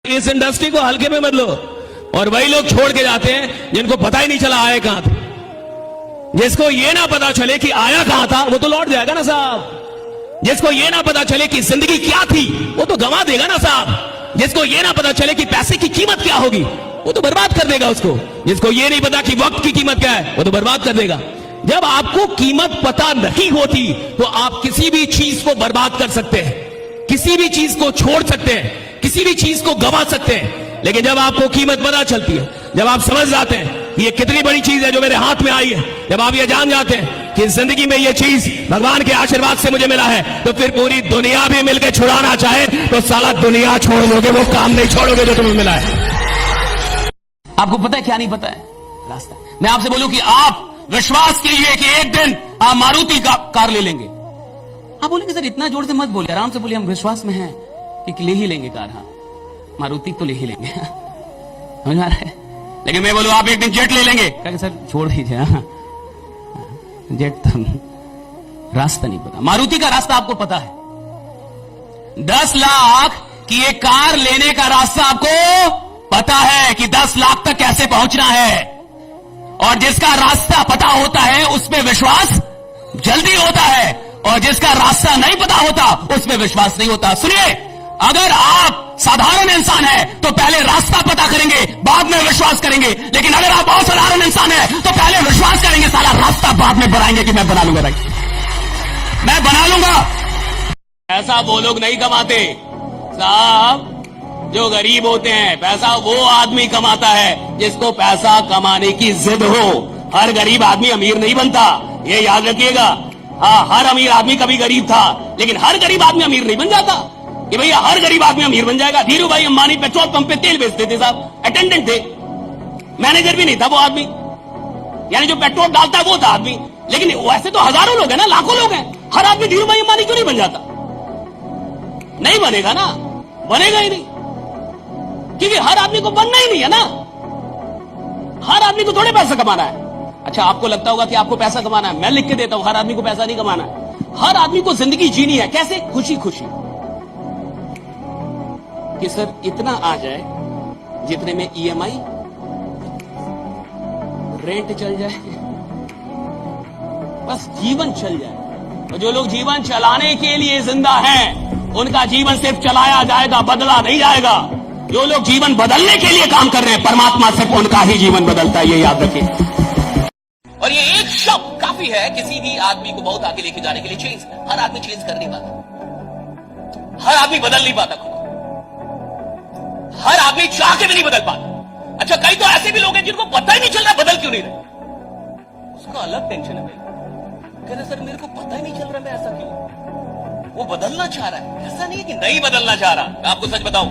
इस इंडस्ट्री को हल्के में मत लो। और वही लोग छोड़ के जाते हैं जिनको पता ही नहीं चला आए कहां थे। जिसको ये ना पता चले कि आया कहां था वो तो लौट जाएगा ना साहब। जिसको ये ना पता चले कि जिंदगी क्या थी वो तो गंवा देगा ना साहब। जिसको ये ना पता चले कि पैसे की कीमत क्या होगी वो तो बर्बाद कर देगा उसको। जिसको ये नहीं पता कि वक्त की कीमत क्या है वो तो बर्बाद कर देगा। जब आपको कीमत पता नहीं होती तो आप किसी भी चीज को बर्बाद कर सकते हैं, किसी भी चीज को छोड़ सकते हैं, किसी भी चीज को गंवा सकते हैं। लेकिन जब आपको कीमत पता चलती है, जब आप समझ जाते हैं कि ये कितनी बड़ी चीज है जो मेरे हाथ में आई है, जब आप ये जान जाते हैं कि जिंदगी में ये चीज भगवान के आशीर्वाद से मुझे मिला है, तो फिर पूरी दुनिया भी मिलकर छुड़ाना चाहे तो साला दुनिया छोड़ दोगे, वो काम नहीं छोड़ोगे जो तुम्हें मिला है। आपको पता है क्या नहीं पता है रास्ता। मैं आपसे बोलूं कि आप विश्वास कीजिए कि एक दिन आप मारुति का कार ले लेंगे। आप बोलेंगे सर इतना जोर से मत बोलिए, आराम से बोलिए, हम विश्वास में हैं कि ले ही लेंगे कार। हाँ, मारुति तो ले ही लेंगे, समझ आ रहा है। लेकिन मैं बोलूं आप एक दिन जेट ले लेंगे, कहेंगे सर छोड़ दीजिए, जेट तो रास्ता नहीं पता। मारुति का रास्ता आपको पता है। 10 लाख की एक कार लेने का रास्ता आपको पता है कि 10 लाख तक कैसे पहुंचना है। और जिसका रास्ता पता होता है उसमें विश्वास जल्दी होता है, और जिसका रास्ता नहीं पता होता उसमें विश्वास नहीं होता। सुनिए, अगर आप साधारण इंसान है तो पहले रास्ता पता करेंगे, बाद में विश्वास करेंगे। लेकिन अगर आप बहुत साधारण इंसान है तो पहले विश्वास करेंगे, साला रास्ता बाद में बनाएंगे कि मैं बना लूंगा, राइट, मैं बना लूंगा। ऐसा वो लोग नहीं कमाते साहब जो गरीब होते हैं। पैसा वो आदमी कमाता है जिसको पैसा कमाने की जिद हो। हर गरीब आदमी अमीर नहीं बनता, ये याद रखिएगा। हाँ, हर अमीर आदमी कभी गरीब था, लेकिन हर गरीब आदमी अमीर नहीं बन जाता कि भैया हर गरीब आदमी अमीर बन जाएगा। धीरू भाई अंबानी पेट्रोल पंप पे तेल बेचते थे साहब, अटेंडेंट थे, मैनेजर भी नहीं था वो आदमी, यानी जो पेट्रोल डालता है वो था आदमी। लेकिन वैसे तो हजारों लोग हैं ना, लाखों लोग हैं। हर आदमी धीरू भाई अंबानी क्यों नहीं बन जाता? नहीं बनेगा ना, बनेगा ही नहीं, क्योंकि हर आदमी को बनना ही नहीं है ना। हर आदमी को थोड़े पैसा कमाना है। अच्छा, आपको लगता होगा कि आपको पैसा कमाना है, मैं लिख के देता हूं, हर आदमी को पैसा नहीं कमाना है। हर आदमी को जिंदगी जीनी है। कैसे? खुशी खुशी, कि सर इतना आ जाए जितने में EMI रेंट चल जाए, बस जीवन चल जाए। तो जो लोग जीवन चलाने के लिए जिंदा हैं उनका जीवन सिर्फ चलाया जाएगा, बदला नहीं जाएगा। जो लोग जीवन बदलने के लिए काम कर रहे हैं, परमात्मा सिर्फ उनका ही जीवन बदलता है, ये याद रखिए। और ये एक शब्द काफी है किसी भी आदमी को बहुत आगे लेके जाने के लिए। चेंज, हर आदमी चेंज कर नहीं पाता, हर आदमी बदल नहीं पाता खुद, हर आदमी चाह के भी नहीं बदल पाता। अच्छा, कई तो ऐसे भी लोग हैं जिनको पता ही नहीं चल रहा बदल क्यों नहीं रहे, उसका अलग टेंशन है भाई। कह रहे सर मेरे को पता ही नहीं चल रहा मैं ऐसा क्यों। वो बदलना चाह रहा है, ऐसा नहीं है कि नहीं बदलना चाह रहा। मैं आपको सच बताऊं,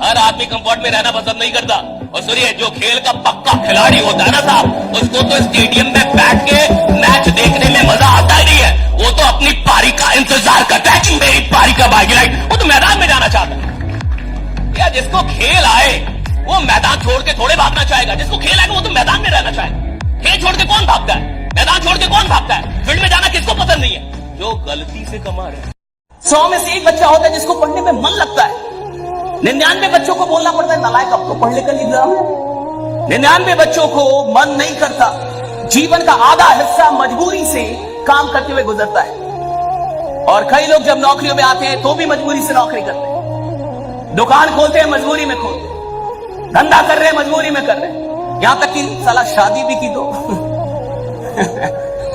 हर आदमी कंफर्ट में रहना पसंद नहीं करता। और सुनिए, जो खेल का पक्का खिलाड़ी होता है ना साहब, उसको तो स्टेडियम में बैठ के मैच देखने में मजा आता ही नहीं है। वो तो अपनी पारी का इंतजार करता है कि मेरी पारी कब आएगी, राइट। वो तो मैदान में जाना चाहता है। या जिसको खेल आए वो मैदान छोड़ के थोड़े भागना चाहेगा। जिसको खेल आएगा वो तो मैदान में रहना चाहेगा। खेल छोड़ के कौन भागता है? मैदान छोड़ के कौन भागता है? फील्ड में जाना किसको पसंद नहीं है? जो गलती से कमा रहे हैं। 100 में से एक बच्चा होता है जिसको पढ़ने में मन लगता है। 99 बच्चों को बोलना पड़ता है नालायक अब तो पढ़ लेकर एग्जाम है। 99 बच्चों को मन नहीं करता। जीवन का आधा हिस्सा मजबूरी से काम करते हुए गुजरता है। और कई लोग जब नौकरियों में आते हैं तो भी मजबूरी से नौकरी करते हैं। दुकान खोलते हैं मजबूरी में खोलते हैं, धंधा कर रहे हैं मजबूरी में कर रहे हैं, यहां तक कि साला शादी भी की तो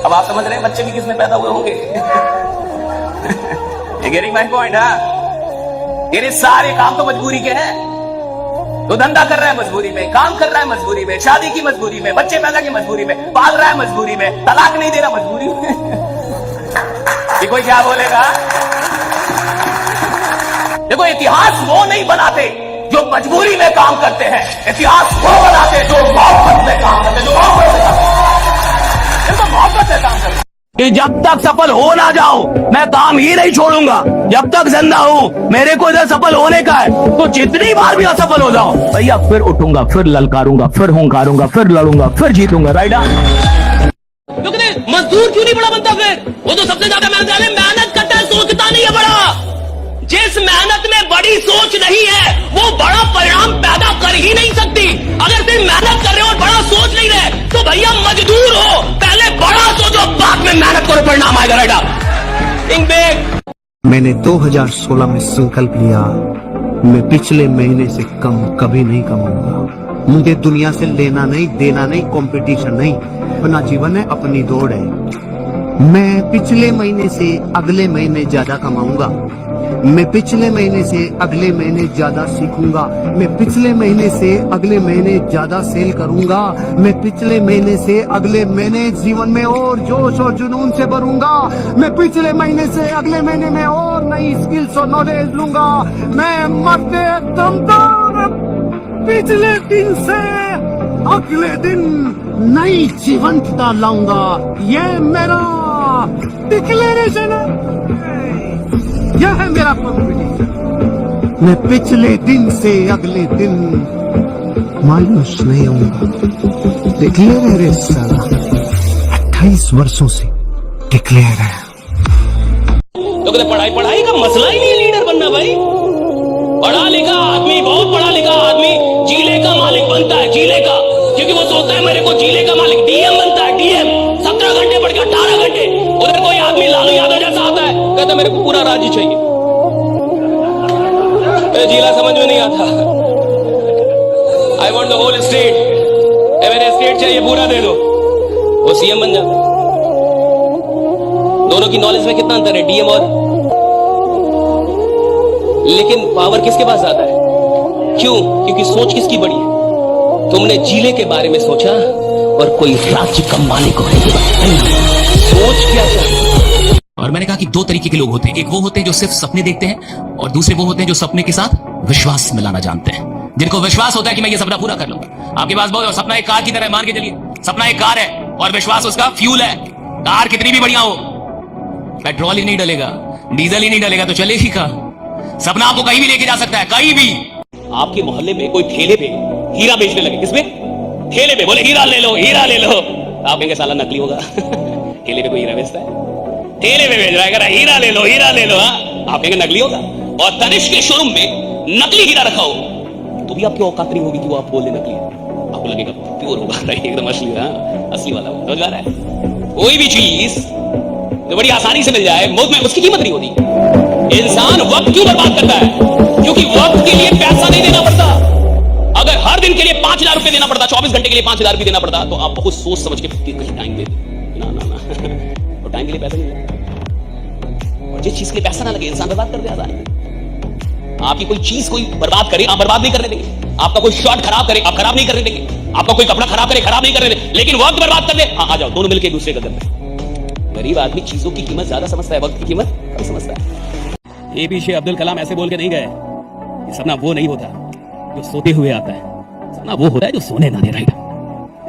अब आप समझ रहे हैं बच्चे भी किसमें पैदा हुए होंगे। Getting my point? ये सारे काम तो मजबूरी के हैं। तो धंधा कर रहा है मजबूरी में, काम कर रहा है मजबूरी में, शादी की मजबूरी में, बच्चे पैदा की मजबूरी में, पाल रहा है मजबूरी में, तलाक नहीं दे रहा मजबूरी में। ये कोई क्या बोलेगा? देखो, इतिहास वो नहीं बनाते जो मजबूरी में काम करते हैं, इतिहास वो बनाते जो मोहब्बत में काम करते, जो मोहब्बत से काम करते, तो मोहब्बत से काम करते। कि जब तक सफल हो ना जाओ मैं काम ही नहीं छोड़ूंगा। जब तक जिंदा हूं मेरे को इधर सफल होने का है, तो जितनी बार भी असफल हो जाओ भैया फिर उठूंगा, फिर ललकारूंगा, फिर हुंकारूंगा, फिर लड़ूंगा, फिर जीतूंगा, राइट। मजदूर क्यों नहीं बड़ा बनता? फिर वो तो सबसे ज्यादा मेहनत करता है, सोचता नहीं है बड़ा। जिस मेहनत में बड़ी सोच नहीं है वो बड़ा परिणाम में मेहनत करो, परिणाम आएगा। राइट आप थिंक बिग। मैंने 2016 में संकल्प लिया, मैं पिछले महीने से कम कभी नहीं कमाऊंगा। मुझे दुनिया से लेना नहीं, देना नहीं, कंपटीशन नहीं। अपना जीवन है, अपनी दौड़ है। मैं पिछले महीने से अगले महीने ज्यादा कमाऊंगा। मैं पिछले महीने से अगले महीने ज्यादा सीखूंगा। मैं पिछले महीने से अगले महीने ज्यादा सेल करूंगा। मैं पिछले महीने से अगले महीने जीवन में और जोश और जुनून से भरूंगा। मैं पिछले महीने से अगले महीने में और नई स्किल्स और नॉलेज लूंगा। मैं मरते दम तक पिछले दिन से अगले दिन नई जीवंतता लाऊंगा। ये मेरा डिक्लेरेशन है, यह है मेरा कॉम्पिटिशन। मैं पिछले दिन से अगले दिन मायूस नहीं होऊंगा। डिक्लेयर है साला, 28 वर्षों से डिक्लेयर है। तो कहते पढ़ाई पढ़ाई का मसला ही नहीं है लीडर बनना भाई। पढ़ा लिखा आदमी, बहुत पढ़ा लिखा आदमी जिले का मालिक बनता है, जिले का, क्योंकि वो सोचता है मेरे को जिले का मालिक डीएम बनता है। डीएम 17 घंटे पढ़ के 18 घंटे। उधर कोई आदमी लालू यादव जैसा आता है, कहता मेरे को पूरा राज्य चाहिए, जिला समझ में नहीं आता। I want the whole state, मेरे स्टेट चाहिए, पूरा दे दो। वो सीएम बन जाता है। दोनों की नॉलेज में कितना अंतर है, डीएम और। लेकिन पावर किसके पास आता है? क्यों? क्योंकि सोच किसकी बड़ी है? तुमने जिले के बारे में सोचा और कोई राज्य का मालिक होने के बारे में सोच क्या चाहिए। और मैंने कहा कि दो तरीके के लोग होते हैं, एक वो होते हैं जो सिर्फ सपने देखते हैं, और दूसरे वो होते हैं जो सपने के साथ विश्वास मिलाना जानते हैं, जिनको विश्वास होता है कि मैं ये सपना पूरा कर लूंगा। आपके पास बहुत सपना एक कार की तरह, मान के चलिए सपना एक कार है और विश्वास उसका फ्यूल है। कार कितनी भी बढ़िया हो, पेट्रोल ही नहीं डलेगा, डीजल ही नहीं डलेगा तो चलेगी का। सपना आपको कहीं भी लेके जा सकता है, कहीं भी। आपके मोहल्ले में कोई ठेले पे हीरा बेचने लगे, किसमें? ठेले पे, बोले हीरा ले लो, हीरा ले लो। आप कहेंगे साला नकली होगा। ठेले पे कोई हीरा बेचता है? ठेले पे बेच रहा है, कह रहा हीरा ले लो, हीरा ले लो। आप कहेंगे नकली होगा। और तनिष्क के शोरूम में नकली हीरा रखा हो तो भी आपकी औकात नहीं होगी कि वो आप बोले नकली है। आपको लगेगा प्योर होगा, एकदम असली, असली वाला होगा। समझ आ रहा है? कोई भी चीज जो बड़ी आसानी से मिल जाए, मौत में उसकी कीमत नहीं होती। इंसान वक्त क्यों बर्बाद करता है? क्योंकि वक्त के लिए पैसा नहीं देना पड़ता। अगर हर दिन के लिए 5,000 रुपए देना पड़ता, 24 घंटे के लिए 5,000 रुपए देना पड़ता, तो आप बहुत सोच समझ के कहीं टाइम दे दो। ना ना ना, तो टाइम के लिए पैसा नहीं लगता। और जिस चीज के लिए पैसा ना लगे, इंसान बर्बाद कर दे। आपकी कोई चीज कोई बर्बाद करे, आप बर्बाद नहीं करने देंगे। आपका कोई शॉट खराब करे, आप खराब नहीं करने देंगे। आपका कोई कपड़ा खराब करे, खराब नहीं करने देंगे। लेकिन वक्त बर्बाद कर दे, हाँ आ जाओ, दोनों मिलकर एक दूसरे का करते हैं। गरीब आदमी चीजों की कीमत ज्यादा समझता है, वक्त की कीमत कम समझता है। ये पीछे अब्दुल कलाम ऐसे बोल के नहीं गए, सपना वो नहीं होता जो सोते हुए आता है, सपना वो होता है जो सोने ना दे। राइट?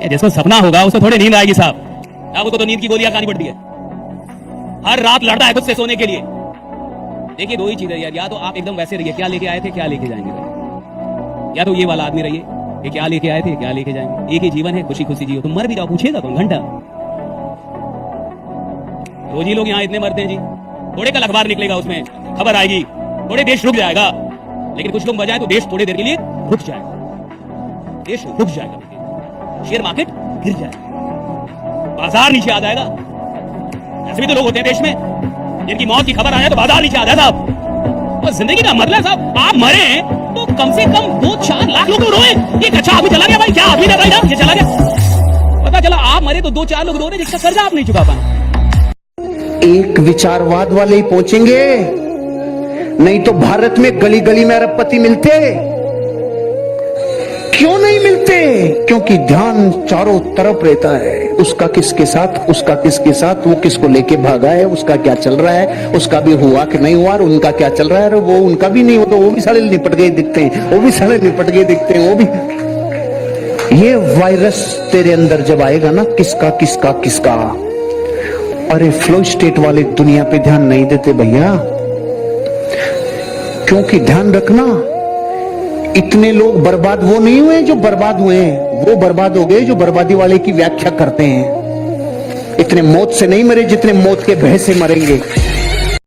जिसको सपना होगा उसको थोड़ी नींद आएगी साहब। आपको तो नींद की गोलियां खानी पड़ती है, हर रात लड़ता है खुद से सोने के लिए। देखिए दो ही चीजें यार, या तो आप एकदम वैसे रहिए, क्या लेके आए थे क्या लेके जाएंगे, या तो ये वाला आदमी रहिए कि क्या लेके आए थे क्या लेके जाएंगे। एक ही जीवन है, खुशी खुशी जियो। तुम मर भी जाओ, पूछेगा कौन? घंटा रोज ही लोग यहाँ इतने मरते हैं जी। थोड़े कल अखबार निकलेगा, उसमें खबर आएगी, थोड़े देश रुक जाएगा। लेकिन कुछ लोग बजाए तो देश थोड़ी देर के लिए रुक जाएगा, देश रुक जाएगा, शेयर मार्केट गिर जाएगा, बाजार नीचे आ जाएगा। ऐसे भी तो लोग होते हैं देश में जिनकी मौत की खबर आए तो बाजार नीचे आ जाए साहब। और जिंदगी का मतलब साहब, आप मरे तो कम से कम 2-4 लाख लोग रोए। एक अच्छा आदमी चला गया भाई, क्या आदमी था भाई, ये चला गया। पता चला आप मरे तो 2-4 लोग रो रहे जिसका कर्जा आप नहीं चुका पाए। एक विचारवाद वाले ही पहुंचेंगे, नहीं तो भारत में गली गली में अरबपति मिलते। क्यों नहीं मिलते? क्योंकि ध्यान चारों तरफ रहता है। उसका किसके साथ, उसका किसके साथ, वो किसको लेके भागा है, उसका क्या चल रहा है, उसका भी हुआ कि नहीं हुआ, उनका क्या चल रहा है, वो उनका भी नहीं हो तो वो भी साले निपट गए दिखते हैं, वो भी साले निपट गए दिखते हैं, वो भी। ये वायरस तेरे अंदर जब आएगा ना, किसका किसका किसका। अरे फ्लो स्टेट वाले दुनिया पे ध्यान नहीं देते भैया, क्योंकि ध्यान रखना, इतने लोग बर्बाद वो नहीं हुए जो बर्बाद हुए हैं, वो बर्बाद हो गए जो बर्बादी वाले की व्याख्या करते हैं। इतने मौत से नहीं मरे जितने मौत के भय से मरेंगे।